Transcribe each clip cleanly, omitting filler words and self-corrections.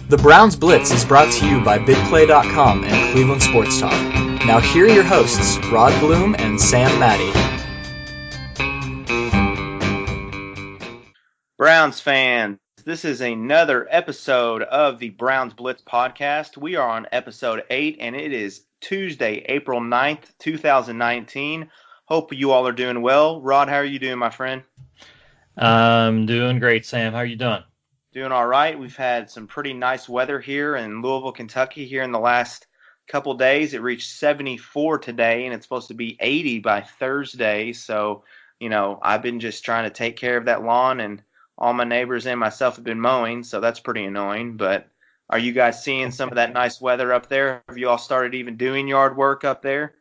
The Browns Blitz is brought to you by BigPlay.com and Cleveland Sports Talk. Now here are your hosts, Rod Bloom and Sam Maddie. Browns fans, this is another episode of the Browns Blitz podcast. We are on episode 8, and it is Tuesday, April 9th, 2019. Hope you all are doing well. Rod, how are you doing, my friend? I'm doing great, Sam. How are you doing? Doing all right. We've had some pretty nice weather here in Louisville, Kentucky here in the last couple days. It reached 74 today, and it's supposed to be 80 by Thursday. So, I've been just trying to take care of that lawn, and all my neighbors and myself have been mowing, so that's pretty annoying. But are you guys seeing some of that nice weather up there? Have you all started even doing yard work up there?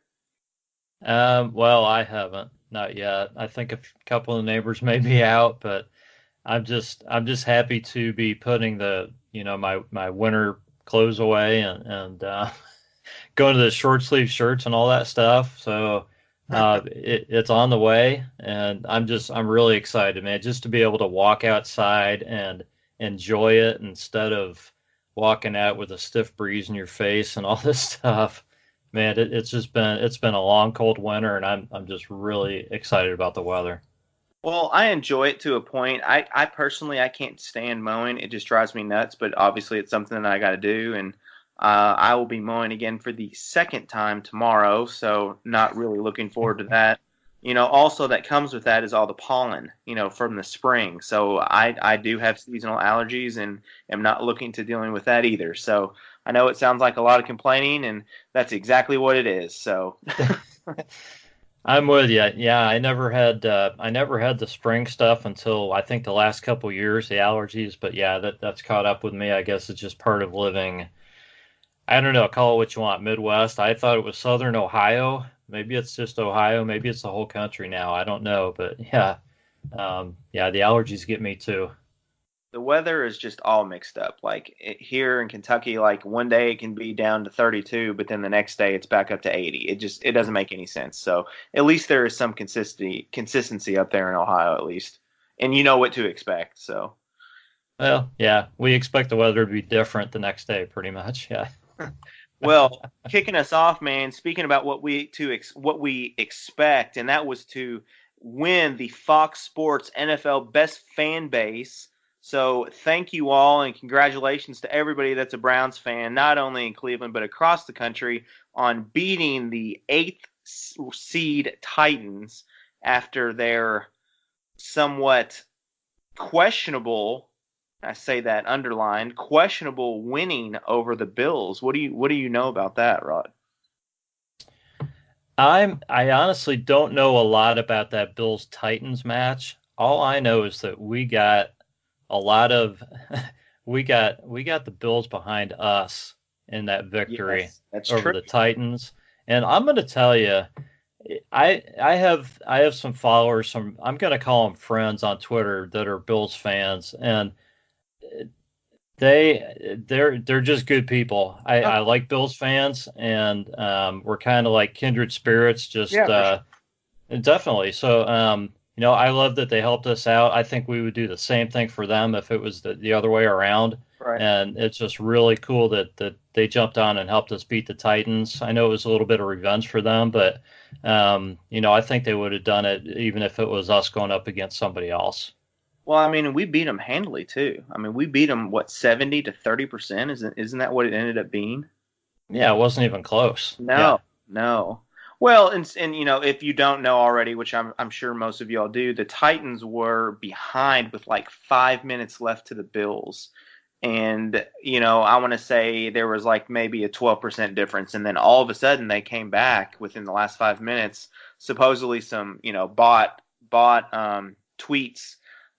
Well, I haven't, not yet. I think a couple of the neighbors may be out, but I'm just happy to be putting my winter clothes away and going to the short sleeve shirts and all that stuff. So it's on the way, and I'm really excited, man, just to be able to walk outside and enjoy it instead of walking out with a stiff breeze in your face and all this stuff. Man, it's been a long, cold winter, and I'm just really excited about the weather. Well, I enjoy it to a point. I personally, I can't stand mowing. It just drives me nuts, but obviously it's something that I got to do, and I will be mowing again for the second time tomorrow, so not really looking forward to that. Also that comes with that is all the pollen, from the spring. So I do have seasonal allergies and am not looking to dealing with that either. So I know it sounds like a lot of complaining, and that's exactly what it is. So I'm with you. Yeah, I never had the spring stuff until I think the last couple years, the allergies. But yeah, that's caught up with me. I guess it's just part of living. I don't know, call it what you want, Midwest. I thought it was Southern Ohio. Maybe it's just Ohio. Maybe it's the whole country now. I don't know, but yeah, the allergies get me too. The weather is just all mixed up. Like here in Kentucky, like one day it can be down to 32, but then the next day it's back up to 80. It doesn't make any sense. So at least there is some consistency up there in Ohio, at least, and you know what to expect. So, well, yeah, we expect the weather to be different the next day, pretty much. Yeah. Well, kicking us off, man. Speaking about what we expect, and that was to win the Fox Sports NFL Best Fan Base. So thank you all, and congratulations to everybody that's a Browns fan, not only in Cleveland but across the country, on beating the 8th seed Titans after their somewhat questionable, I say that underlined, questionable winning over the Bills. What do you know about that, Rod? I honestly don't know a lot about that Bills Titans match. All I know is that we got a lot of we got the Bills behind us in that victory. Yes, that's over true. The Titans. And I'm going to tell you, I have some followers, I'm going to call them friends on Twitter that are Bills fans, and they're just good people. I like Bills fans, and we're kind of like kindred spirits. Just definitely. So I love that they helped us out. I think we would do the same thing for them if it was the other way around. Right. And it's just really cool that they jumped on and helped us beat the Titans. I know it was a little bit of revenge for them, but I think they would have done it even if it was us going up against somebody else. Well, I mean, we beat them handily too. I mean, we beat them 70 to 30%. Isn't that what it ended up being? Yeah, it wasn't even close. No. Well, and if you don't know already, which I'm sure most of y'all do, the Titans were behind with like 5 minutes left to the Bills. And, I want to say there was like maybe a 12% difference. And then all of a sudden they came back within the last 5 minutes. Supposedly some, bot tweets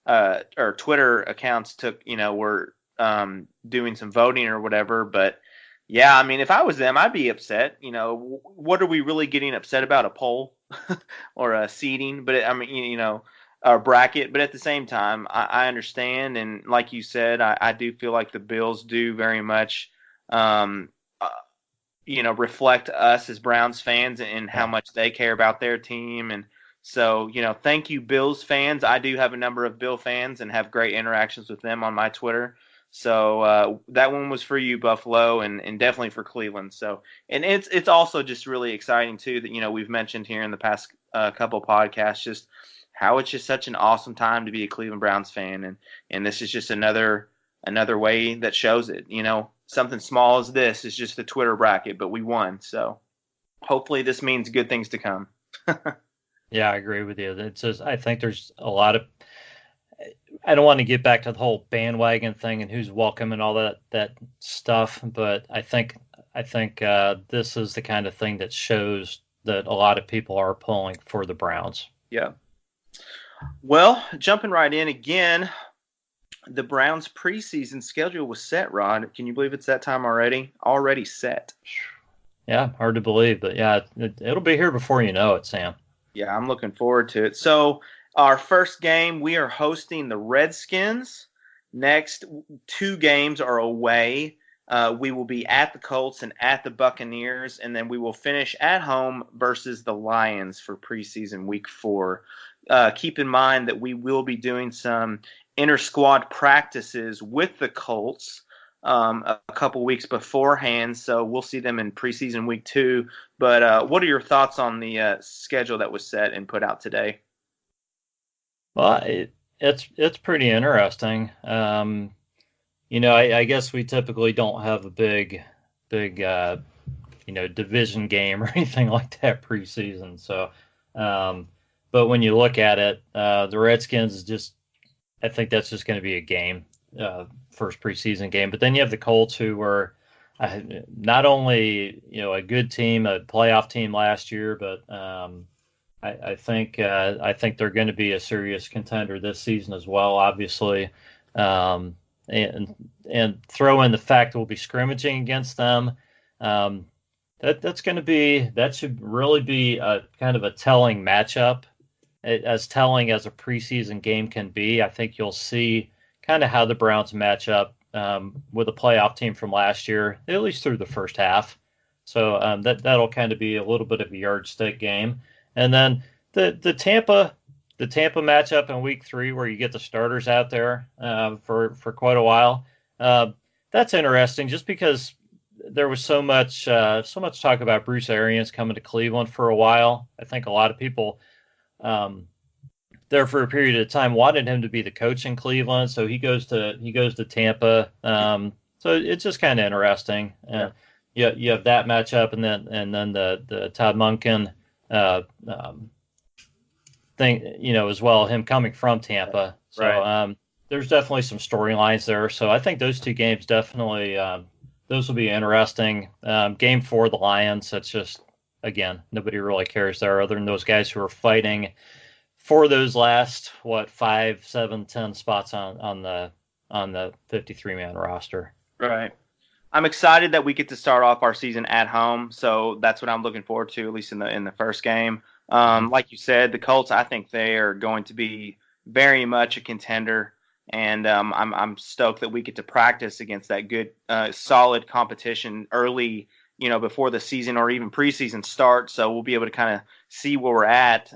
or Twitter accounts were doing some voting or whatever. But yeah, I mean, if I was them, I'd be upset. What are we really getting upset about? A poll or a seeding? But a bracket. But at the same time, I understand. And like you said, I do feel like the Bills do very much, reflect us as Browns fans and how much they care about their team. And so, thank you, Bills fans. I do have a number of Bill fans and have great interactions with them on my Twitter. So that one was for you, Buffalo, and definitely for Cleveland. So, and it's also just really exciting too that we've mentioned here in the past couple podcasts just how it's just such an awesome time to be a Cleveland Browns fan, and this is just another way that shows it. Something small as this is just the Twitter bracket, but we won. So hopefully this means good things to come. Yeah, I agree with you. It's just, I think there's a lot of. I don't want to get back to the whole bandwagon thing and who's welcome and all that stuff, but I think this is the kind of thing that shows that a lot of people are pulling for the Browns. Yeah. Well, jumping right in again, the Browns preseason schedule was set, Rod. Can you believe it's that time already? Already set. Yeah, hard to believe, but yeah, it'll be here before you know it, Sam. Yeah, I'm looking forward to it. So our first game, we are hosting the Redskins. Next 2 games are away. We will be at the Colts and at the Buccaneers, and then we will finish at home versus the Lions for preseason week 4. Keep in mind that we will be doing some inter-squad practices with the Colts a couple weeks beforehand, so we'll see them in preseason week 2. But what are your thoughts on the schedule that was set and put out today? Well, it's pretty interesting. I guess we typically don't have a big division game or anything like that preseason. So, but when you look at it, the Redskins is just, I think that's just going to be a game, first preseason game. But then you have the Colts, who were not only a good team, a playoff team last year, but I think they're going to be a serious contender this season as well. Obviously, and throw in the fact that we'll be scrimmaging against them. That should really be a kind of a telling matchup, as telling as a preseason game can be. I think you'll see kind of how the Browns match up with a playoff team from last year, at least through the first half. So that'll kind of be a little bit of a yardstick game. And then the Tampa matchup in week 3, where you get the starters out there for quite a while. That's interesting, just because there was so much talk about Bruce Arians coming to Cleveland for a while. I think a lot of people there for a period of time wanted him to be the coach in Cleveland. So he goes to Tampa. So it's just kind of interesting. You have that matchup, and then the Todd Monken thing, as well, him coming from Tampa. So right. There's definitely some storylines there. So I think those 2 games definitely, those will be interesting. Game 4, the Lions, that's just, again, nobody really cares there other than those guys who are fighting for those last, 5, 7, 10 spots on the 53-man roster. Right. I'm excited that we get to start off our season at home, so that's what I'm looking forward to, at least in the first game. Like you said, the Colts, I think they are going to be very much a contender, and I'm stoked that we get to practice against that good, solid competition early, before the season or even preseason starts. So we'll be able to kind of see where we're at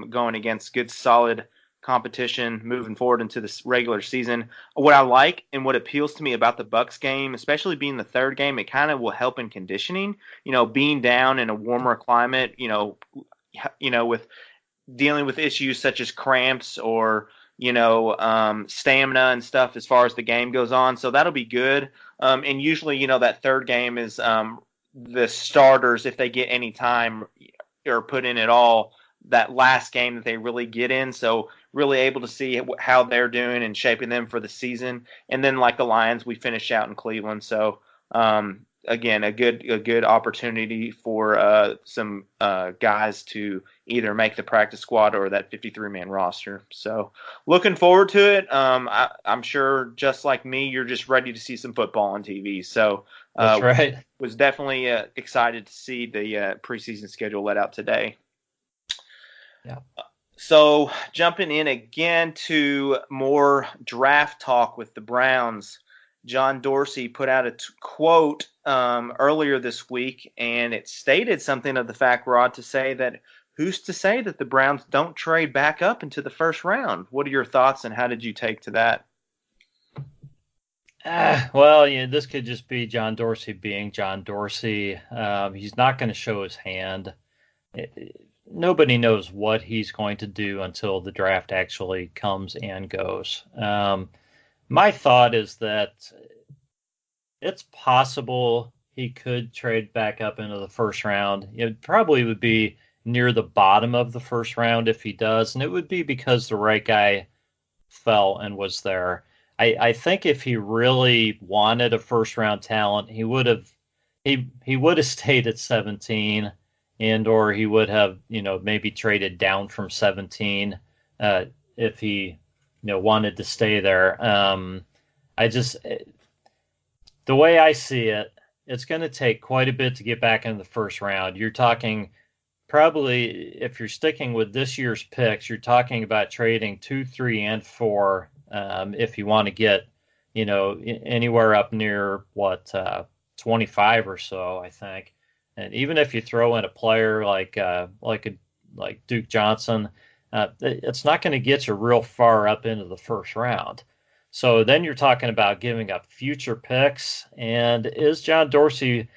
going against good, solid competition moving forward into this regular season. What I like and what appeals to me about the Bucs game, especially being the third game, it kind of will help in conditioning. Being down in a warmer climate, with dealing with issues such as cramps or stamina and stuff as far as the game goes on. So that'll be good. And usually, that third game is the starters, if they get any time or put in at all, that last game that they really get in. So really able to see how they're doing and shaping them for the season. And then like the Lions, we finish out in Cleveland. So again, a good opportunity for some guys to either make the practice squad or that 53-man roster. So looking forward to it. I'm sure, just like me, you're just ready to see some football on TV. So that's right. Was definitely excited to see the preseason schedule let out today. Yeah. So jumping in again to more draft talk with the Browns. John Dorsey put out a quote earlier this week, and it stated something of the fact, Rod, to say that who's to say that the Browns don't trade back up into the first round? What are your thoughts, and how did you take to that? Well, this could just be John Dorsey being John Dorsey. He's not going to show his hand. Nobody knows what he's going to do until the draft actually comes and goes. My thought is that it's possible he could trade back up into the first round. It probably would be near the bottom of the first round if he does, and it would be because the right guy fell and was there. I think if he really wanted a first round talent, he would have stayed at 17, and or he would have maybe traded down from 17 if he wanted to stay there. I just the way I see it, it's going to take quite a bit to get back in the first round. You're talking probably, if you're sticking with this year's picks, you're talking about trading 2, 3, and 4 if you want to get, anywhere up near 25 or so, I think. And even if you throw in a player like Duke Johnson, it's not going to get you real far up into the first round. So then you're talking about giving up future picks. And is John Dorsey,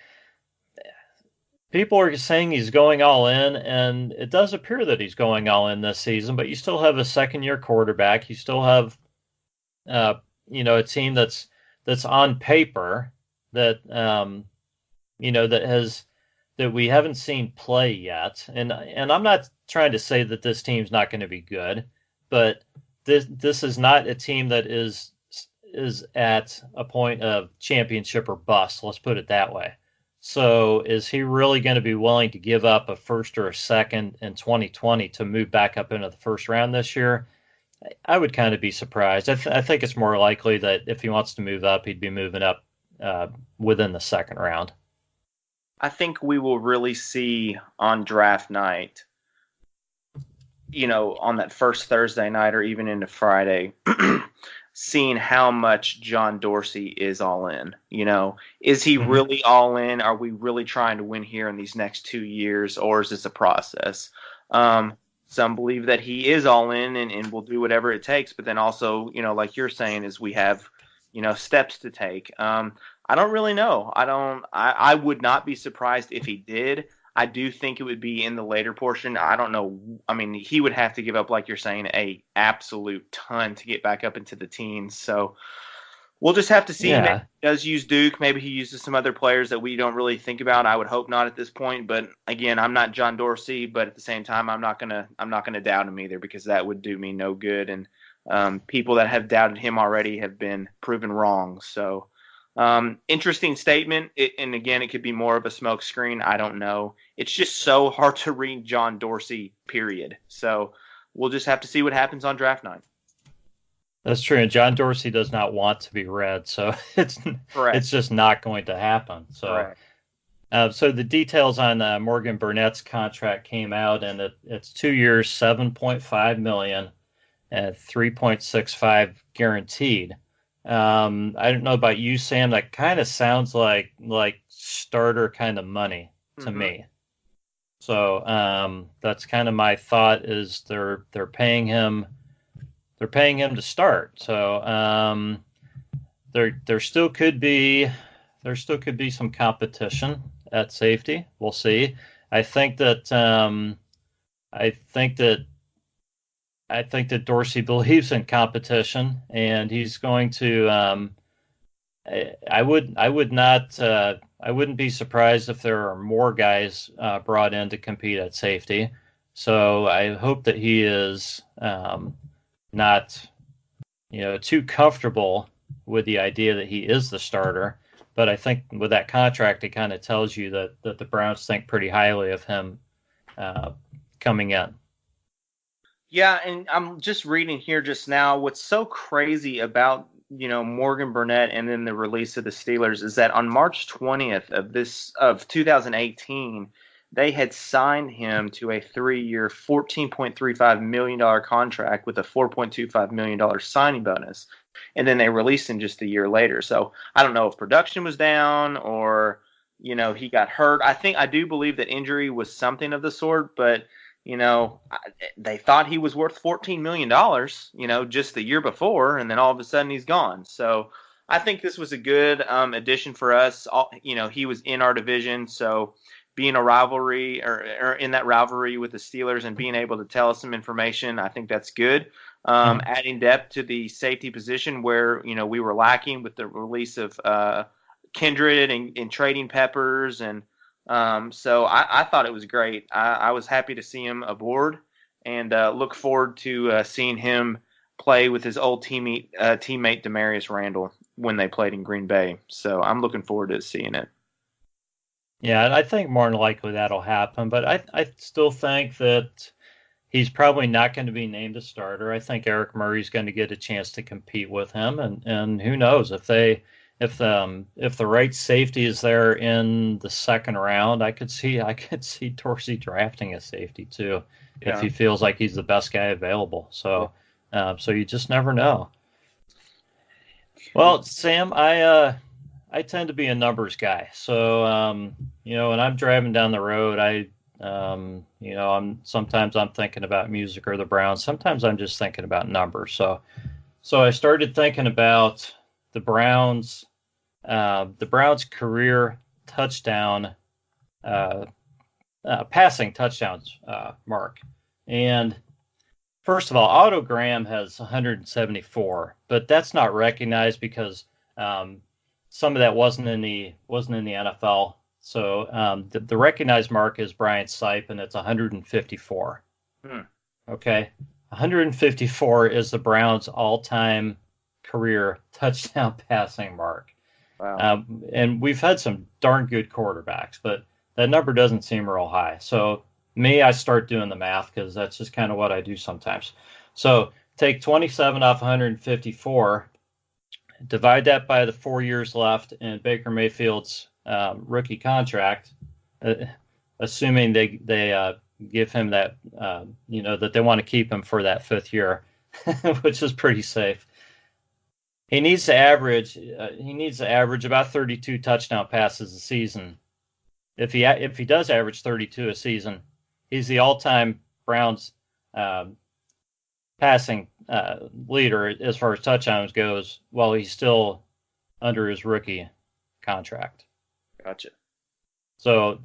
people are saying he's going all in, and it does appear that he's going all in this season, but you still have a second-year quarterback. You still have, a team that's on paper that, that we haven't seen play yet. And I'm not trying to say that this team's not going to be good, but this is not a team that is at a point of championship or bust. Let's put it that way. So is he really going to be willing to give up a first or a second in 2020 to move back up into the first round this year? I would kind of be surprised. I think it's more likely that if he wants to move up, he'd be moving up within the second round. I think we will really see on draft night, on that first Thursday night or even into Friday, seeing how much John Dorsey is all in. Is he really all in? Are we really trying to win here in these next 2 years, or is this a process? Some believe that he is all in and will do whatever it takes, but then also, like you're saying, is we have, steps to take. I don't really know. I would not be surprised if he did. I do think it would be in the later portion. I don't know. I mean, he would have to give up, like you're saying, a absolute ton to get back up into the teens. So we'll just have to see. Yeah. Maybe he does use Duke. Maybe he uses some other players that we don't really think about. I would hope not at this point. But again, I'm not John Dorsey. But at the same time, I'm not gonna doubt him either, because that would do me no good. And people that have doubted him already have been proven wrong. So. Interesting statement. And again, it could be more of a smoke screen. I don't know. It's just so hard to read John Dorsey, period. So we'll just have to see what happens on draft night. That's true. And John Dorsey does not want to be read. So it's just not going to happen. So, so the details on Morgan Burnett's contract came out, and it's 2 years, $7.5 million, and 3.65 guaranteed. I don't know about you, Sam. That kind of sounds like starter kind of money to me. So that's kind of my thought. Is they're paying him to start. So there still could be some competition at safety. We'll see. I think that Dorsey believes in competition, and he's going to. I wouldn't be surprised if there are more guys brought in to compete at safety. So I hope that he is not, too comfortable with the idea that he is the starter. But I think with that contract, it kind of tells you that the Browns think pretty highly of him coming in. Yeah, and I'm just reading here just now. What's so crazy about, Morgan Burnett and then the release of the Steelers is that on March 20th of 2018, they had signed him to a 3-year, $14.35 million contract with a $4.25 million signing bonus. And then they released him just a year later. So I don't know if production was down or, he got hurt. I do believe that injury was something of the sort, but they thought he was worth $14 million, just the year before, and then all of a sudden he's gone. So I think this was a good addition for us. He was in our division, so being a rivalry or in that rivalry with the Steelers and being able to tell us some information, I think that's good. Adding depth to the safety position where we were lacking with the release of Kindred and trading Peppers, and so I thought it was great. I was happy to see him aboard, and look forward to seeing him play with his old teammate Demarius Randall when they played in Green Bay. So I'm looking forward to seeing it. Yeah, and I think more than likely that'll happen, but I still think that he's probably not going to be named a starter. I think Eric Murray's going to get a chance to compete with him, and who knows if the right safety is there in the second round, I could see Dorsey drafting a safety too, if he feels like he's the best guy available. So you just never know. Well, Sam, I tend to be a numbers guy. So when I'm driving down the road, sometimes I'm thinking about music or the Browns. Sometimes I'm just thinking about numbers. So I started thinking about the Browns career touchdown, passing touchdowns mark. And first of all, Otto Graham has 174, but that's not recognized because some of that wasn't in the NFL. So the recognized mark is Brian Sipe, and it's 154. Okay, 154 is the Browns' all-time career touchdown passing mark. Wow. And we've had some darn good quarterbacks, but that number doesn't seem real high. So I start doing the math because that's just kind of what I do sometimes. So take 27 off 154, divide that by the 4 years left in Baker Mayfield's rookie contract, assuming they give him that, that they want to keep him for that fifth year, which is pretty safe. He needs to average about 32 touchdown passes a season. If he does average 32 a season, he's the all-time Browns passing leader as far as touchdowns goes, while he's still under his rookie contract. Gotcha. So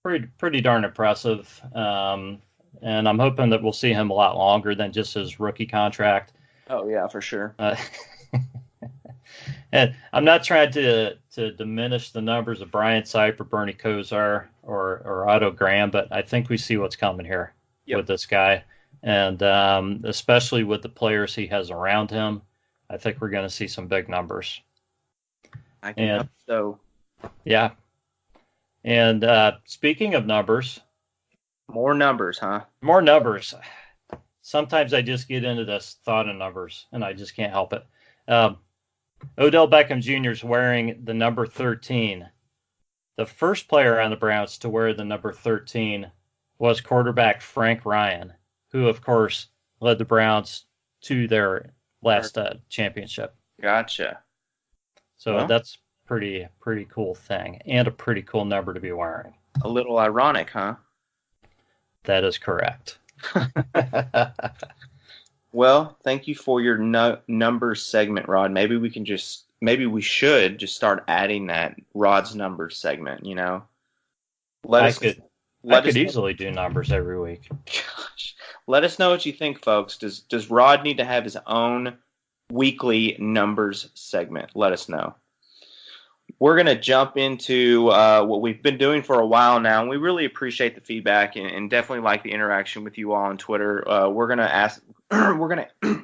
pretty darn impressive, and I'm hoping that we'll see him a lot longer than just his rookie contract. Oh yeah, for sure. And I'm not trying to diminish the numbers of Brian Sipe or Bernie Kosar or Otto Graham, but I think we see what's coming here with this guy, and especially with the players he has around him, I think we're going to see some big numbers. I can hope so. Yeah. And speaking of numbers, more numbers, huh? More numbers. Sometimes I just get into this thought of numbers, and I just can't help it. Odell Beckham Jr. is wearing the number 13. The first player on the Browns to wear the number 13 was quarterback Frank Ryan, who, of course, led the Browns to their last championship. Gotcha. So that's pretty cool thing, and a pretty cool number to be wearing. A little ironic, huh? That is correct. Well, thank you for your numbers segment, Rod. Maybe we should just start adding that Rod's numbers segment. I could easily do numbers every week. Gosh, let us know what you think, folks. Does Rod need to have his own weekly numbers segment? Let us know. We're going to jump into what we've been doing for a while now, and we really appreciate the feedback and definitely like the interaction with you all on Twitter. We're going to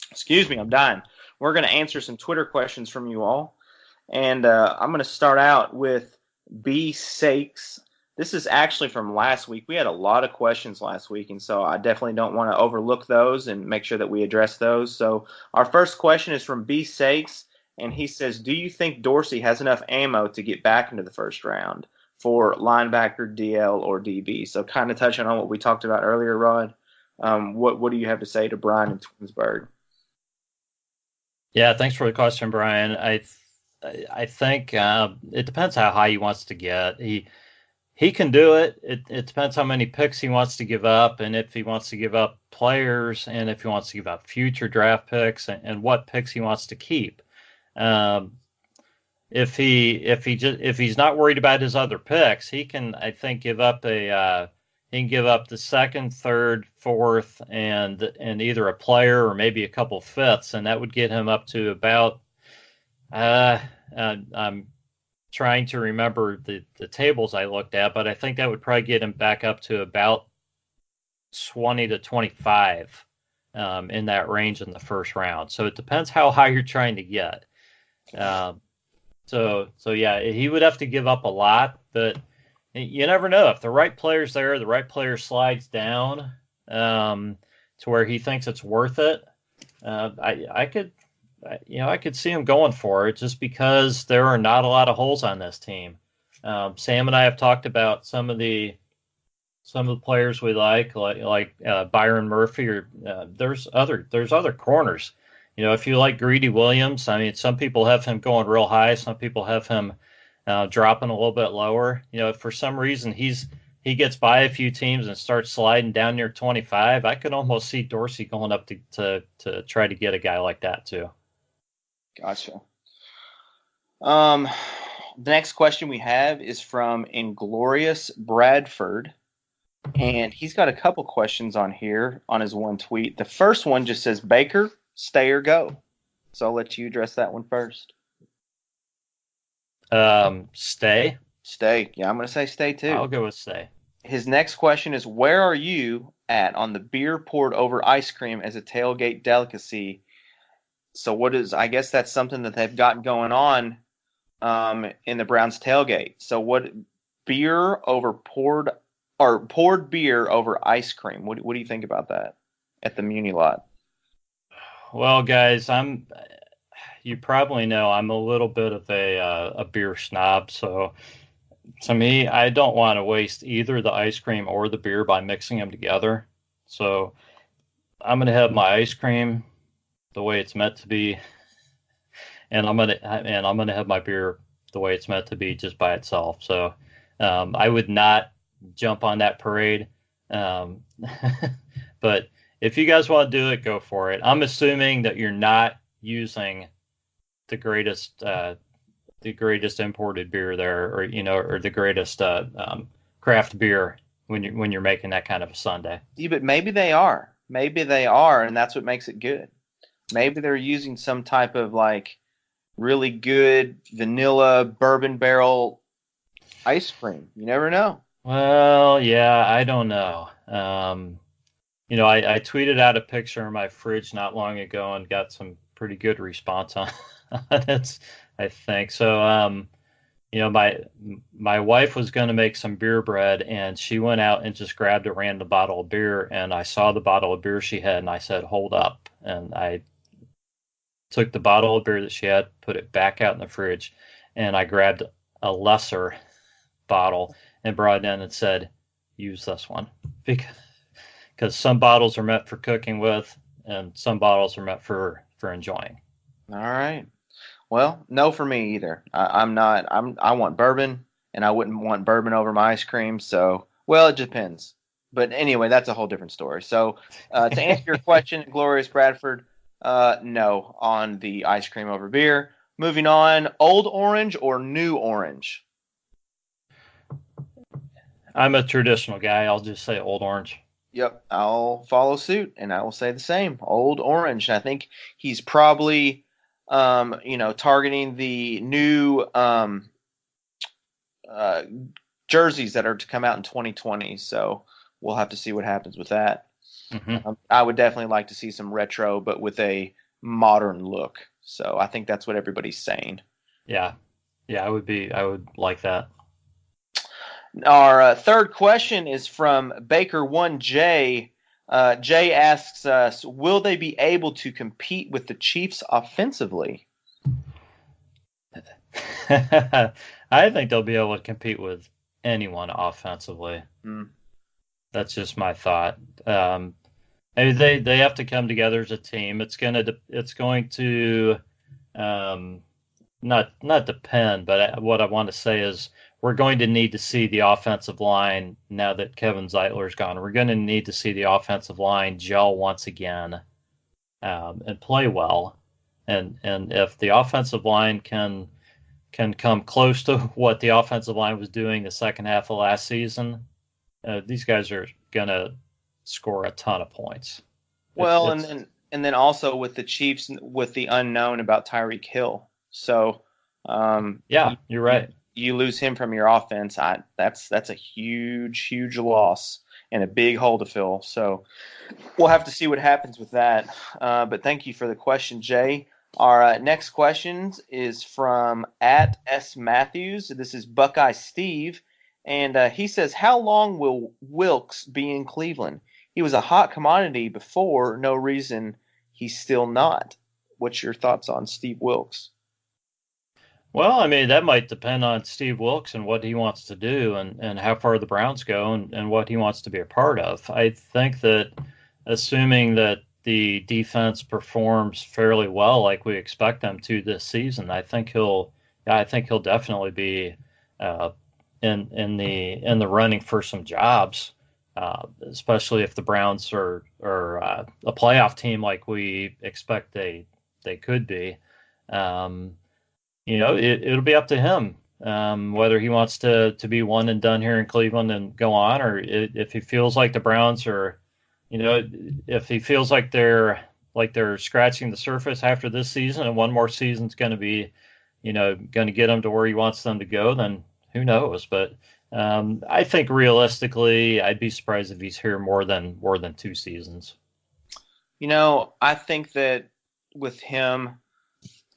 excuse me, I'm dying. We're going to answer some Twitter questions from you all, and I'm going to start out with B Sakes. This is actually from last week. We had a lot of questions last week, and so I definitely don't want to overlook those and make sure that we address those. So our first question is from B Sakes. And he says, do you think Dorsey has enough ammo to get back into the first round for linebacker, DL, or DB? So kind of touching on what we talked about earlier, Rod. What do you have to say to Brian in Twinsburg? Yeah, thanks for the question, Brian. I think it depends how high he wants to get. He can do it. It depends how many picks he wants to give up, and if he wants to give up players, and if he wants to give up future draft picks, and what picks he wants to keep. If he's not worried about his other picks, he can, I think, give up the second, third, fourth, and either a player or maybe a couple fifths, and that would get him up to about. I'm trying to remember the tables I looked at, but I think that would probably get him back up to about 20 to 25 in that range in the first round. So it depends how high you're trying to get. So yeah, he would have to give up a lot, but you never know. If the right player's there, the right player slides down to where he thinks it's worth it. I could see him going for it just because there are not a lot of holes on this team. Sam and I have talked about some of the players we like Byron Murphy, or there's other corners. If you like Greedy Williams, I mean, some people have him going real high, some people have him dropping a little bit lower. If for some reason he gets by a few teams and starts sliding down near 25, I could almost see Dorsey going up to try to get a guy like that too. Gotcha. The next question we have is from Inglorious Bradford, and he's got a couple questions on here on his one tweet. The first one just says, Baker, stay or go? So I'll let you address that one first. Stay. Stay. Yeah, I'm going to say stay too. I'll go with stay. His next question is, where are you at on the beer poured over ice cream as a tailgate delicacy? So I guess that's something that they've got going on in the Browns tailgate. So what, beer over poured beer over ice cream? What do you think about that at the Muni lot? Well, guys, you probably know I'm a little bit of a beer snob. So to me, I don't want to waste either the ice cream or the beer by mixing them together. So I'm going to have my ice cream the way it's meant to be, and I'm gonna have my beer the way it's meant to be, just by itself. So I would not jump on that parade, but if you guys want to do it, go for it. I'm assuming that you're not using the greatest imported beer there, or the greatest craft beer when you're making that kind of a sundae. Yeah, but maybe they are, and that's what makes it good. Maybe they're using some type of really good vanilla bourbon barrel ice cream. You never know. Well, yeah, I don't know. I tweeted out a picture of my fridge not long ago and got some pretty good response on it, I think. So, my wife was going to make some beer bread, and she went out and just grabbed a random bottle of beer, and I saw the bottle of beer she had, and I said, hold up. And I took the bottle of beer that she had, put it back out in the fridge, and I grabbed a lesser bottle and brought it in and said, use this one. Because some bottles are meant for cooking with, and some bottles are meant for enjoying. All right. Well, no for me either. I want bourbon, and I wouldn't want bourbon over my ice cream. So, well, it depends. But anyway, that's a whole different story. So to answer your question, Glorious Bradford, no on the ice cream over beer. Moving on, Old Orange or New Orange? I'm a traditional guy. I'll just say Old Orange. Yep, I'll follow suit, and I will say the same. Old Orange. I think he's probably, targeting the new jerseys that are to come out in 2020. So we'll have to see what happens with that. Mm-hmm. I would definitely like to see some retro, but with a modern look. So I think that's what everybody's saying. Yeah, I would like that. Our third question is from Baker1J. Jay asks us, will they be able to compete with the Chiefs offensively? I think they'll be able to compete with anyone offensively. That's just my thought. Maybe they have to come together as a team. It's going to not depend, but what I want to say is we're going to need to see the offensive line now that Kevin Zeitler's gone. We're going to need to see the offensive line gel once again and play well. And if the offensive line can come close to what the offensive line was doing the second half of last season, these guys are gonna score a ton of points. Well, and then also with the Chiefs, with the unknown about Tyreek Hill. So, yeah, you're right. You lose him from your offense. That's a huge loss and a big hole to fill. So we'll have to see what happens with that. But thank you for the question, Jay. Our next question is from @S Matthews. This is Buckeye Steve, and he says, "How long will Wilkes be in Cleveland? He was a hot commodity before. No reason he's still not." What's your thoughts on Steve Wilkes? Well, I mean, that might depend on Steve Wilkes and what he wants to do and how far the Browns go and what he wants to be a part of. I think that assuming that the defense performs fairly well like we expect them to this season, I think he'll definitely be in the running for some jobs, especially if the Browns are a playoff team like we expect they could be. It'll be up to him whether he wants to be one and done here in Cleveland and go on, or if he feels like the Browns are, if he feels like they're scratching the surface after this season and one more season's going to be, going to get him to where he wants them to go, then who knows? But I think realistically, I'd be surprised if he's here more than 2 seasons. I think that with him,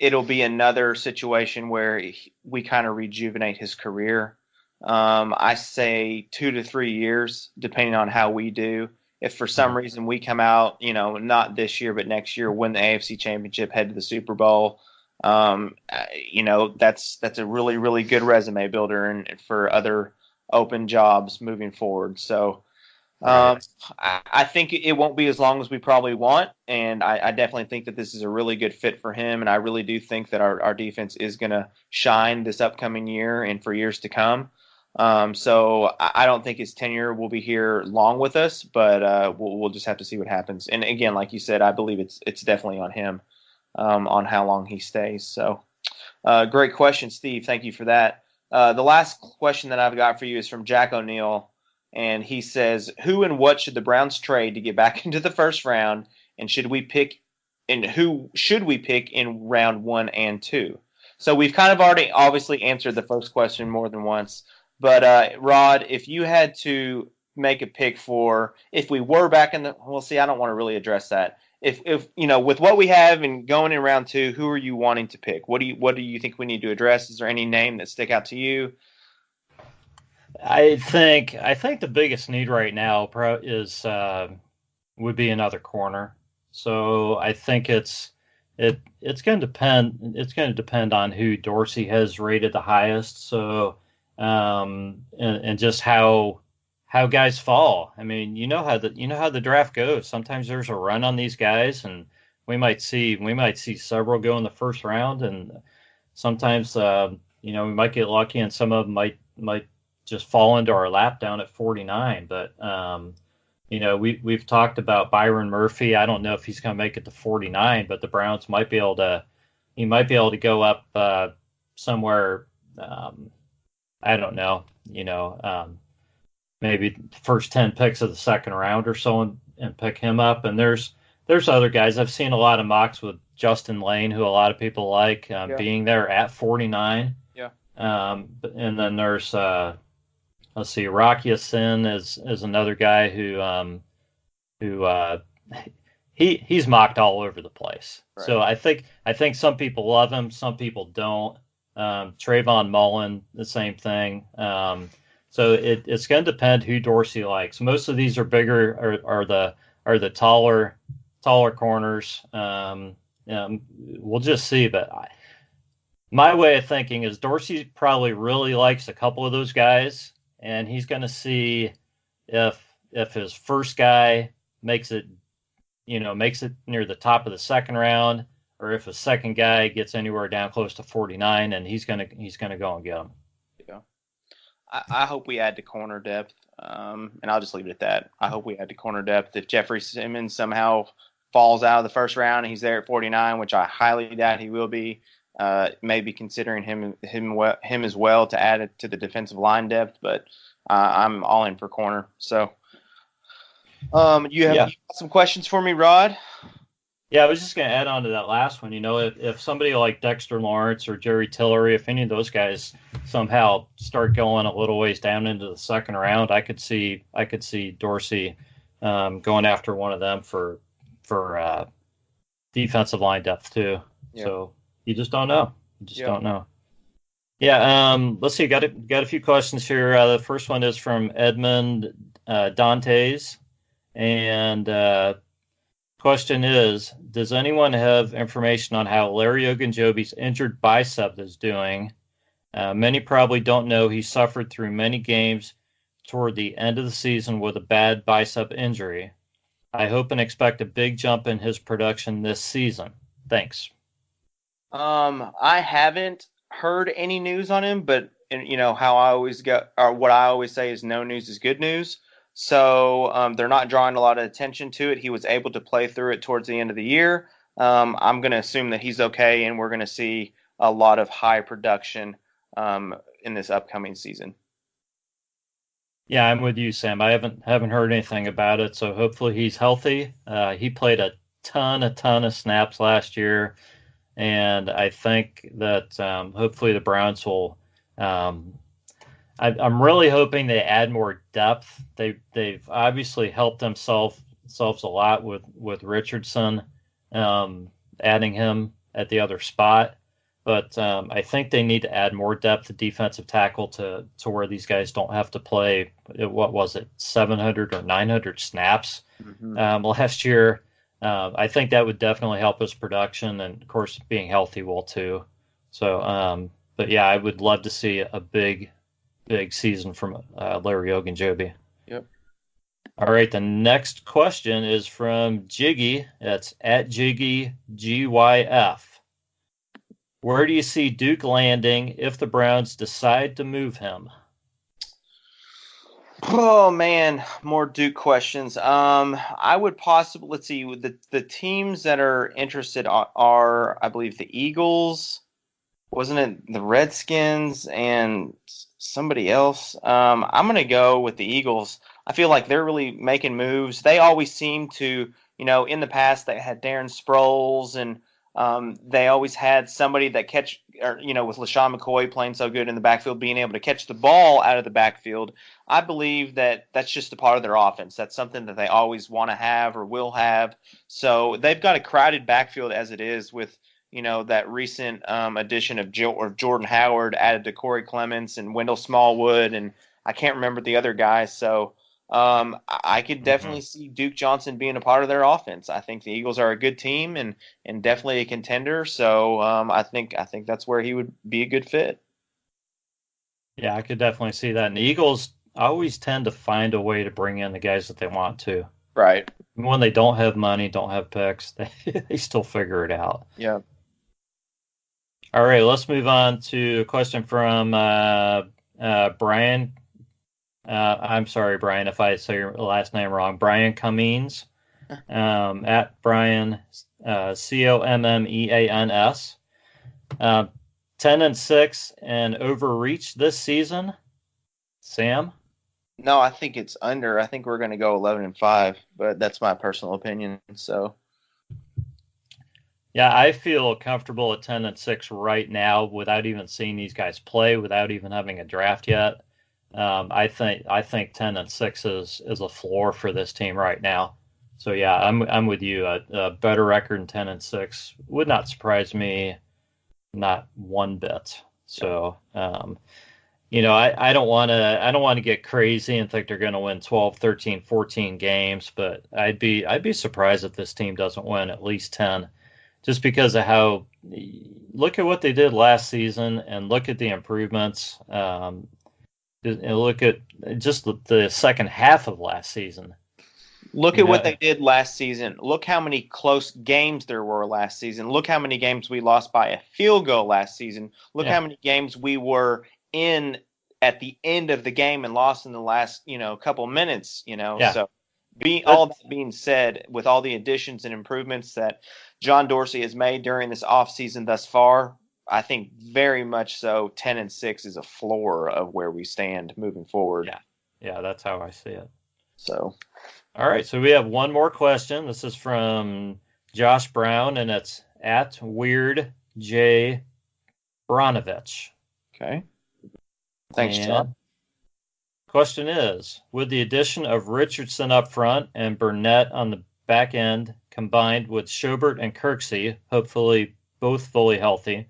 it'll be another situation where we kind of rejuvenate his career. I say 2 to 3 years, depending on how we do. If for some reason we come out, not this year, but next year, win the AFC Championship, head to the Super Bowl, that's a really, really good resume builder and for other open jobs moving forward. So I think it won't be as long as we probably want, and I definitely think that this is a really good fit for him, and I really do think that our defense is going to shine this upcoming year and for years to come. So I don't think his tenure will be here long with us, but we'll just have to see what happens. And again, like you said, I believe it's definitely on him on how long he stays. So great question, Steve. Thank you for that. The last question that I've got for you is from Jack O'Neill. And he says, "Who and what should the Browns trade to get back into the first round? And who should we pick in round 1 and 2?" So we've kind of already obviously answered the first question more than once. But Rod, if you had to make a pick for if we were back in the, well, see, I don't want to really address that. If with what we have and going in round 2, who are you wanting to pick? What do you think we need to address? Is there any name that stick out to you? I think the biggest need right now would be another corner. So I think it's going to depend on who Dorsey has rated the highest. So and just how guys fall. I mean, how the draft goes. Sometimes there's a run on these guys, and we might see several go in the first round, and sometimes we might get lucky, and some of them might just fall into our lap down at 49. But we've talked about Byron Murphy. I don't know if he's going to make it to 49, but the Browns might be able to go up somewhere. I don't know. Maybe first 10 picks of the second round or so, and pick him up. And there's other guys. I've seen a lot of mocks with Justin Lane, who a lot of people like, being there at 49. Yeah. And then there's let's see, Rocky Sin is another guy who he's mocked all over the place. Right. So I think some people love him, some people don't. Trayvon Mullen, the same thing. So it's going to depend who Dorsey likes. Most of these are bigger, are the taller corners. We'll just see, but my way of thinking is Dorsey probably really likes a couple of those guys, and he's going to see if his first guy makes it near the top of the second round, or if a second guy gets anywhere down close to 49, and he's gonna go and get him. Yeah, I hope we add to corner depth, and I'll just leave it at that. I hope we add to corner depth. If Jeffrey Simmons somehow falls out of the first round and he's there at 49, which I highly doubt he will be, maybe considering him as well to add it to the defensive line depth. But I'm all in for corner. So, you got some questions for me, Rod? Yeah, I was just going to add on to that last one. If somebody like Dexter Lawrence or Jerry Tillery, if any of those guys somehow start going a little ways down into the second round, I could see Dorsey going after one of them for defensive line depth too. Yeah. So you just don't know. Don't know. Yeah. Let's see. Got a few questions here. The first one is from Edmund Dantes, and question is, does anyone have information on how Larry Ogunjobi's injured bicep is doing? Many probably don't know he suffered through many games toward the end of the season with a bad bicep injury. I hope and expect a big jump in his production this season. Thanks. I haven't heard any news on him, but how I always what I always say is no news is good news. So they're not drawing a lot of attention to it. He was able to play through it towards the end of the year. I'm going to assume that he's okay, and we're going to see a lot of high production in this upcoming season. Yeah, I'm with you, Sam. I haven't heard anything about it, so hopefully he's healthy. He played a ton of snaps last year, and I think that hopefully the Browns will. I'm really hoping they add more depth. They've obviously helped themselves a lot with Richardson, adding him at the other spot. But I think they need to add more depth to defensive tackle to where these guys don't have to play, 700 or 900 snaps last year. I think that would definitely help his production, and of course being healthy will too. So, but yeah, I would love to see a big season from Larry Ogunjobi. Yep. All right, the next question is from Jiggy. That's at Jiggy GYF. Where do you see Duke landing if the Browns decide to move him? Oh man, more Duke questions. I would possibly, let's see, the teams that are interested are, I believe, the Eagles. Wasn't it the Redskins and somebody else? I'm going to go with the Eagles. I feel like they're really making moves. They always seem to, in the past they had Darren Sproles, and they always had somebody that catch, or with LaShawn McCoy playing so good in the backfield, being able to catch the ball out of the backfield. I believe that that's just a part of their offense. That's something that they always want to have or will have. So they've got a crowded backfield as it is with, that recent addition of Jordan Howard added to Corey Clements and Wendell Smallwood, and I can't remember the other guys. So I could definitely see Duke Johnson being a part of their offense. I think the Eagles are a good team and definitely a contender. So I think that's where he would be a good fit. Yeah, I could definitely see that. And the Eagles always tend to find a way to bring in the guys that they want to. Right. When they don't have money, don't have picks, they still figure it out. Yeah. All right, let's move on to a question from Brian. I'm sorry, Brian, if I say your last name wrong. Brian Cummings, at Brian Commeans. 10-6 and overreach this season. Sam? No, I think it's under. I think we're going to go 11-5, but that's my personal opinion. So. Yeah, I feel comfortable at 10-6 right now without even seeing these guys play, without even having a draft yet. I think 10-6 is a floor for this team right now. So yeah, I'm with you. A better record than 10-6 would not surprise me, not one bit. So I don't want to get crazy and think they're going to win 12, 13, 14 games, but I'd be surprised if this team doesn't win at least 10. Just because of how, look at what they did last season and look at the improvements. And look at just the second half of last season. Look at what they did last season. Look how many close games there were last season. Look how many games we lost by a field goal last season. Look how many games we were in at the end of the game and lost in the last, couple minutes, So All that being said, with all the additions and improvements that John Dorsey has made during this offseason thus far, I think very much so 10-6 is a floor of where we stand moving forward. Yeah, that's how I see it. So, all right, so we have one more question. This is from Josh Brown, and it's at Weird J Bronovich. Okay. Thanks, and John. Question is, with the addition of Richardson up front and Burnett on the back end, combined with Schobert and Kirksey, hopefully both fully healthy,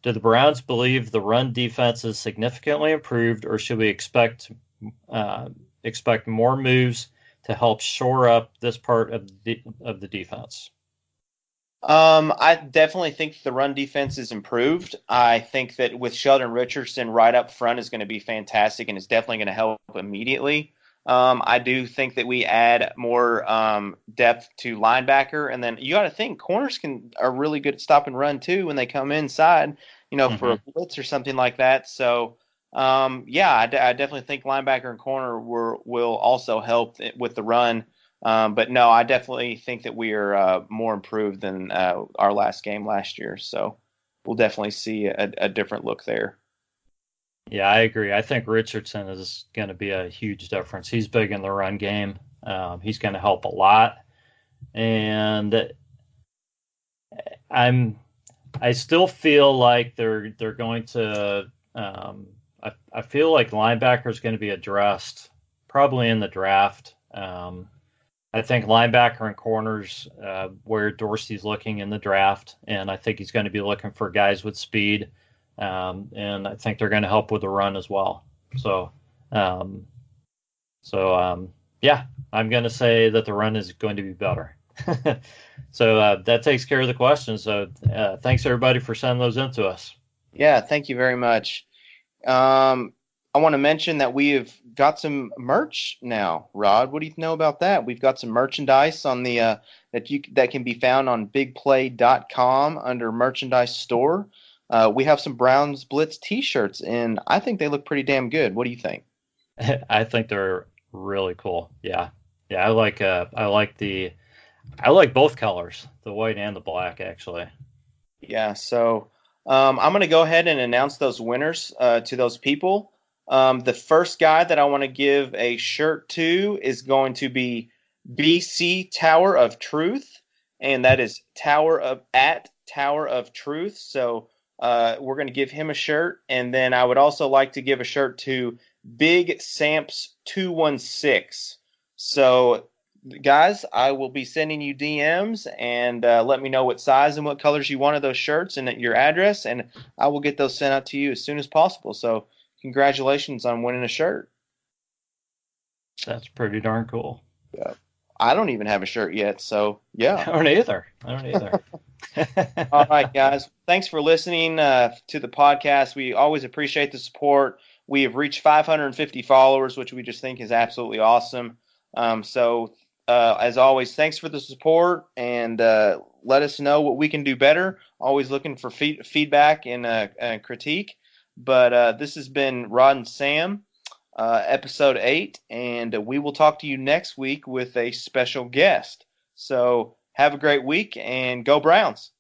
do the Browns believe the run defense is significantly improved, or should we expect more moves to help shore up this part of the defense? I definitely think the run defense is improved. I think that with Sheldon Richardson right up front is going to be fantastic and is definitely going to help immediately. I do think that we add more depth to linebacker, and then you got to think corners are really good at stop and run too when they come inside, for a blitz or something like that. So, I definitely think linebacker and corner will also help with the run. But no, I definitely think that we are more improved than our last game last year. So we'll definitely see a different look there. Yeah, I agree. I think Richardson is going to be a huge difference. He's big in the run game. He's going to help a lot. And I still feel like they're going to I feel like linebacker is going to be addressed probably in the draft. I think linebacker and corners where Dorsey's looking in the draft, and I think he's going to be looking for guys with speed, and I think they're going to help with the run as well. So, I'm going to say that the run is going to be better. So that takes care of the questions. So thanks everybody for sending those in to us. Yeah, thank you very much. I want to mention that we have got some merch now. Rod, what do you know about that? We've got some merchandise on the that can be found on bigplay.com under merchandise store. We have some Browns Blitz t-shirts, and I think they look pretty damn good. What do you think? I think they're really cool. Yeah. I like both colors, the white and the black, actually. Yeah, so I'm going to go ahead and announce those winners to those people. The first guy that I want to give a shirt to is going to be BC Tower of Truth, and that is Tower of Truth. So we're going to give him a shirt, and then I would also like to give a shirt to Big Samps 216. So guys, I will be sending you DMs, and let me know what size and what colors you wanted those shirts and your address, and I will get those sent out to you as soon as possible. So congratulations on winning a shirt. That's pretty darn cool. Yeah. I don't even have a shirt yet, so yeah. I don't either. All right, guys. Thanks for listening to the podcast. We always appreciate the support. We have reached 550 followers, which we just think is absolutely awesome. As always, thanks for the support, and let us know what we can do better. Always looking for feedback and critique. But this has been Rod and Sam, episode 8, and we will talk to you next week with a special guest. So have a great week, and go Browns.